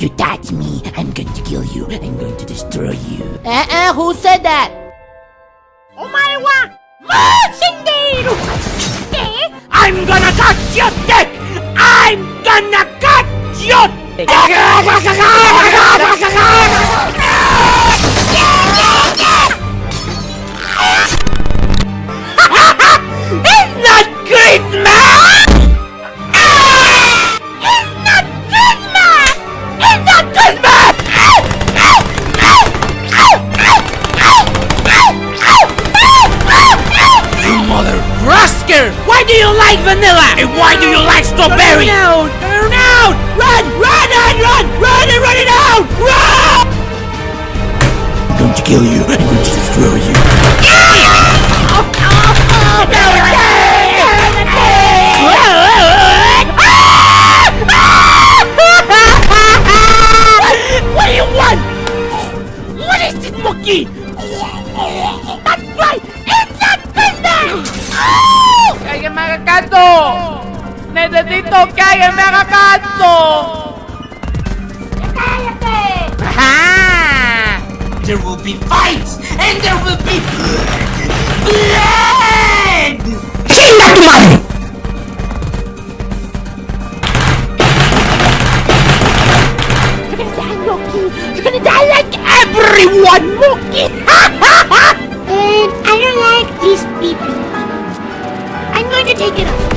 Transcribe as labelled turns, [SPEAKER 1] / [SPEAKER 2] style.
[SPEAKER 1] you touch me, I'm going to kill you. I'm going to destroy you.
[SPEAKER 2] Who said that?
[SPEAKER 1] I'm gonna cut your dick! I'm gonna cut your dick! It's not Christmas! It's not Christmas! It's not Christmas! You mother frusker! Why do you like vanilla? And why do you like strawberry? Turn out! Run! Run and run! Run and run it out! Run! I'm going to kill you. I'm going to destroy you. What do you want? What is it, monkey? That's right! It's not Christmas!
[SPEAKER 2] ¡Que alguien me haga caso! ¡Necesito que alguien me haga caso!
[SPEAKER 1] ¡Cállate!
[SPEAKER 2] ¡Ajá!
[SPEAKER 1] There will be fights and there will be blood! ¡Chinga tu madre! You're gonna die, Loki! You're gonna die like everyone, Loki! And I don't like these people. I'm going to take it off.